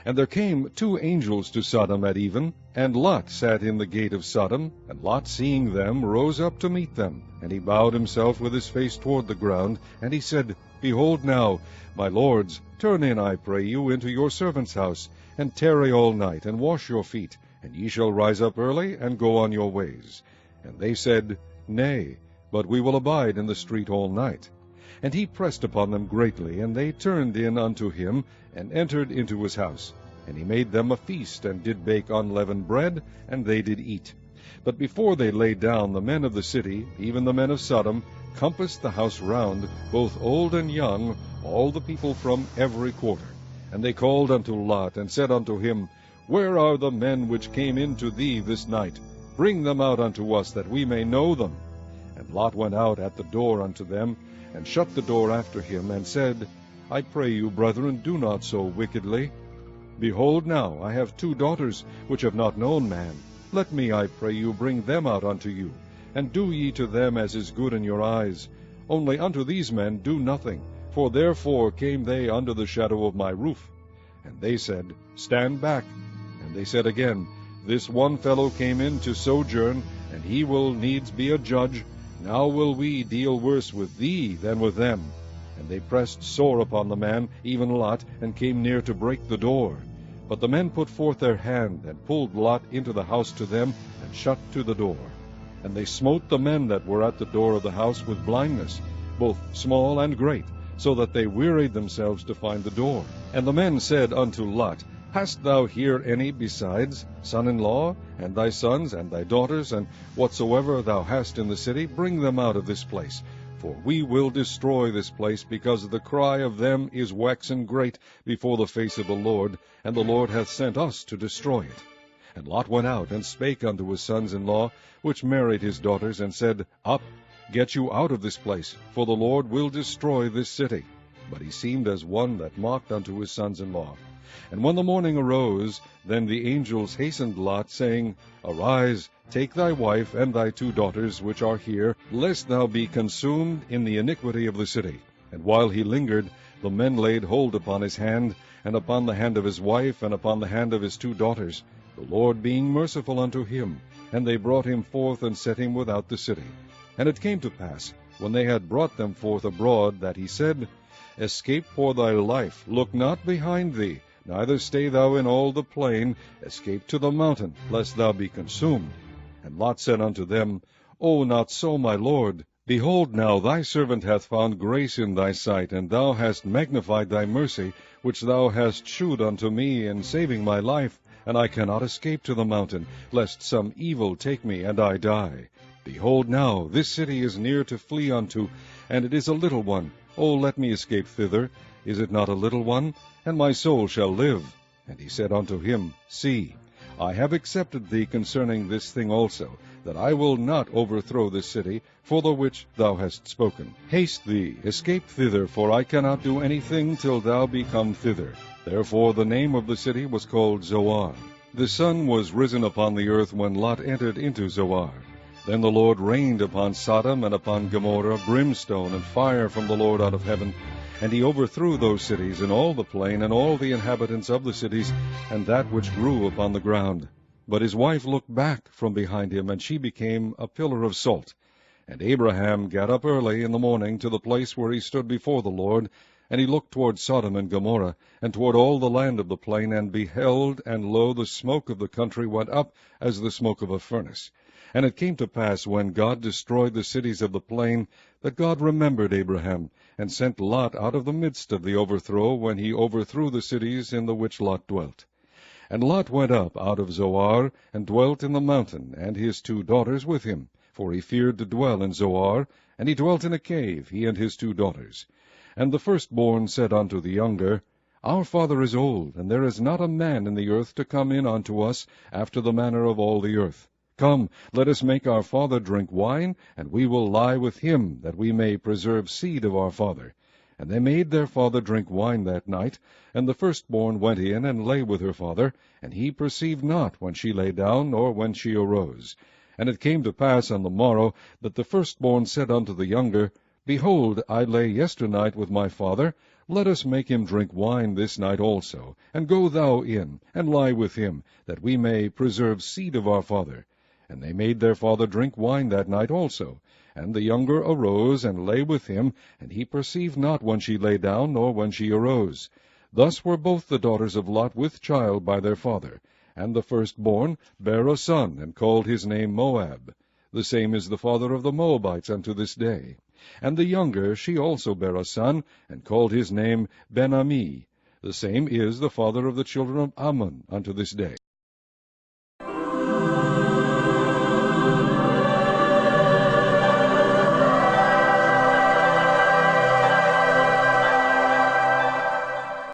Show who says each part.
Speaker 1: And there came 2 angels to Sodom at even, and Lot sat in the gate of Sodom. And Lot, seeing them, rose up to meet them. And he bowed himself with his face toward the ground, and he said, Behold now, my lords, turn in, I pray you, into your servant's house, and tarry all night, and wash your feet, and ye shall rise up early, and go on your ways. And they said, Nay, but we will abide in the street all night. And he pressed upon them greatly, and they turned in unto him, and entered into his house. And he made them a feast, and did bake unleavened bread, and they did eat. But before they lay down, the men of the city, even the men of Sodom, compassed the house round, both old and young, all the people from every quarter. And they called unto Lot, and said unto him, Where are the men which came in to thee this night? Bring them out unto us, that we may know them. And Lot went out at the door unto them, and shut the door after him, and said, I pray you, brethren, do not so wickedly. Behold now, I have 2 daughters, which have not known man. Let me, I pray you, bring them out unto you, and do ye to them as is good in your eyes. Only unto these men do nothing, for therefore came they under the shadow of my roof. And they said, Stand back. And they said again, This one fellow came in to sojourn, and he will needs be a judge. Now will we deal worse with thee than with them. And they pressed sore upon the man, even Lot, and came near to break the door. But the men put forth their hand, and pulled Lot into the house to them, and shut to the door. And they smote the men that were at the door of the house with blindness, both small and great, so that they wearied themselves to find the door. And the men said unto Lot, Hast thou here any besides, son-in-law, and thy sons, and thy daughters, and whatsoever thou hast in the city? Bring them out of this place. For we will destroy this place, because the cry of them is waxen great before the face of the Lord, and the Lord hath sent us to destroy it. And Lot went out, and spake unto his sons-in-law, which married his daughters, and said, Up, get you out of this place, for the Lord will destroy this city. But he seemed as one that mocked unto his sons-in-law. And when the morning arose, then the angels hastened Lot, saying, Arise, take thy wife and thy 2 daughters which are here, lest thou be consumed in the iniquity of the city. And while he lingered, the men laid hold upon his hand, and upon the hand of his wife, and upon the hand of his 2 daughters, the Lord being merciful unto him. And they brought him forth, and set him without the city. And it came to pass, when they had brought them forth abroad, that he said, Escape for thy life, look not behind thee, neither stay thou in all the plain, escape to the mountain, lest thou be consumed. And Lot said unto them, O, not so, my lord. Behold now, thy servant hath found grace in thy sight, and thou hast magnified thy mercy, which thou hast shewed unto me in saving my life. And I cannot escape to the mountain, lest some evil take me, and I die. Behold now, this city is near to flee unto, and it is a little one. O, let me escape thither. Is it not a little one? And my soul shall live. And he said unto him, See, I have accepted thee concerning this thing also, that I will not overthrow this city, for the which thou hast spoken. Haste thee, escape thither, for I cannot do anything till thou be come thither. Therefore the name of the city was called Zoar. The sun was risen upon the earth when Lot entered into Zoar. Then the Lord rained upon Sodom and upon Gomorrah brimstone and fire from the Lord out of heaven, and he overthrew those cities, and all the plain, and all the inhabitants of the cities, and that which grew upon the ground. But his wife looked back from behind him, and she became a pillar of salt. And Abraham got up early in the morning to the place where he stood before the Lord, and he looked toward Sodom and Gomorrah, and toward all the land of the plain, and beheld, and lo, the smoke of the country went up as the smoke of a furnace. And it came to pass, when God destroyed the cities of the plain, that God remembered Abraham, and sent Lot out of the midst of the overthrow, when he overthrew the cities in the which Lot dwelt. And Lot went up out of Zoar, and dwelt in the mountain, and his 2 daughters with him, for he feared to dwell in Zoar, and he dwelt in a cave, he and his 2 daughters. And the firstborn said unto the younger, Our father is old, and there is not a man in the earth to come in unto us after the manner of all the earth. Come, let us make our father drink wine, and we will lie with him, that we may preserve seed of our father. And they made their father drink wine that night. And the firstborn went in and lay with her father, and he perceived not when she lay down, nor when she arose. And it came to pass on the morrow, that the firstborn said unto the younger, Behold, I lay yesternight with my father. Let us make him drink wine this night also, and go thou in, and lie with him, that we may preserve seed of our father. And they made their father drink wine that night also. And the younger arose, and lay with him, and he perceived not when she lay down, nor when she arose. Thus were both the daughters of Lot with child by their father. And the firstborn bare a son, and called his name Moab. The same is the father of the Moabites unto this day. And the younger, she also bare a son, and called his name Ben-Ammi. The same is the father of the children of Ammon unto this day.